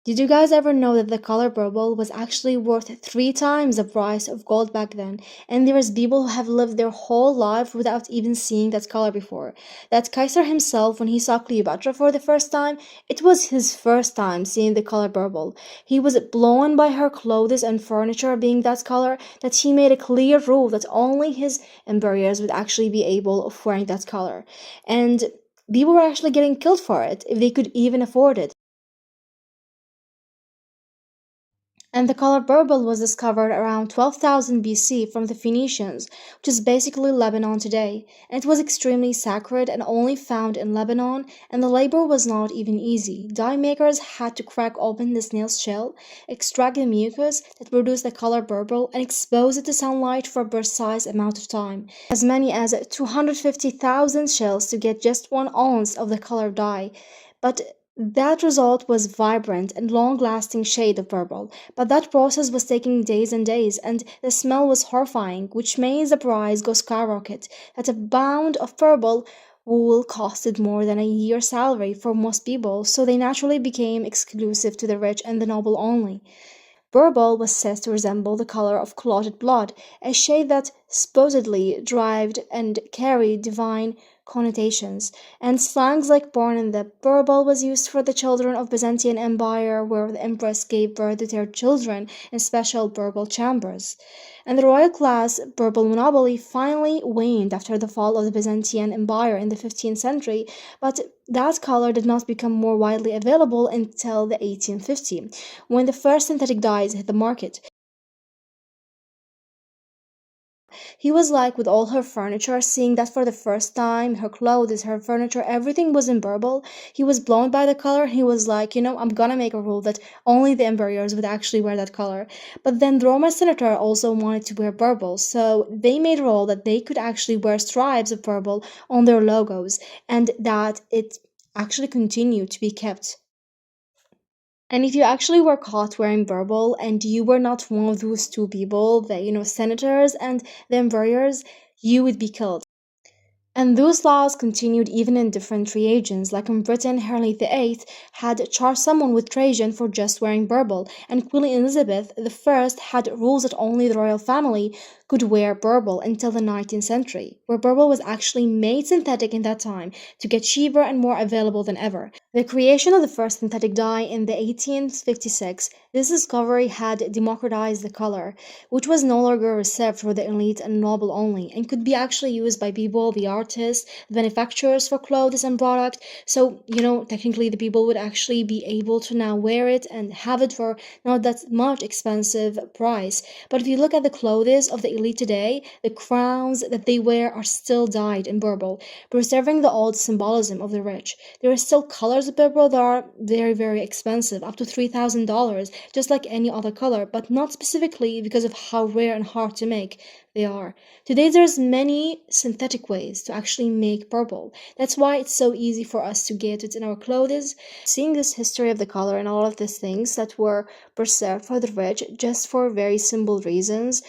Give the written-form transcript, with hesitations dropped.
Did you guys ever know that the color purple was actually worth three times the price of gold back then? And there is people who have lived their whole life without even seeing that color before. That Kaiser himself, when he saw Cleopatra for the first time, it was his first time seeing the color purple. He was blown by her clothes and furniture being that color that he made a clear rule that only his emperors would actually be able of wearing that color. And people were actually getting killed for it if they could even afford it. And the color purple was discovered around 12,000 BC from the Phoenicians, which is basically Lebanon today. And it was extremely sacred and only found in Lebanon, and the labor was not even easy. Dye makers had to crack open the snail's shell, extract the mucus that produced the color purple, and expose it to sunlight for a precise amount of time, as many as 250,000 shells to get just 1 ounce of the color dye. But that result was vibrant and long-lasting shade of purple, but that process was taking days and days, and the smell was horrifying, which made the price go skyrocket. That a pound of purple wool costed more than a year's salary for most people, so they naturally became exclusive to the rich and the noble only. Purple was said to resemble the color of clotted blood, a shade that supposedly derived and carried divine connotations, and slangs like born in the purple was used for the children of Byzantine Empire, where the empress gave birth to their children in special purple chambers. And the royal class purple monopoly finally waned after the fall of the Byzantine Empire in the 15th century, but that color did not become more widely available until the 1850, when the first synthetic dyes hit the market. He was like with all her furniture, seeing that for the first time, her clothes, her furniture, everything was in purple. He was blown by the color. He was like, I'm gonna make a rule that only the emperors would actually wear that color. But then the Roman senator also wanted to wear purple, so they made a rule that they could actually wear stripes of purple on their logos, and that it actually continued to be kept. And if you actually were caught wearing purple and you were not one of those two people, the senators and the emperors, you would be killed. And those laws continued even in different regions, like in Britain, Henry VIII had charged someone with treason for just wearing purple, and Queen Elizabeth I had rules that only the royal family could wear purple until the 19th century, where purple was actually made synthetic in that time to get cheaper and more available than ever. The creation of the first synthetic dye in the 1856, this discovery had democratized the color, which was no longer reserved for the elite and noble only, and could be actually used by people, the artists, the manufacturers for clothes and product. So, technically the people would actually be able to now wear it and have it for not that much expensive price. But if you look at the clothes of the elite today, the crowns that they wear are still dyed in purple, preserving the old symbolism of the rich. There are still colors of purple that are very, very expensive, up to $3,000, just like any other color, but not specifically because of how rare and hard to make they are. Today, there's many synthetic ways to actually make purple. That's why it's so easy for us to get it in our clothes. Seeing this history of the color and all of these things that were preserved for the rich just for very simple reasons,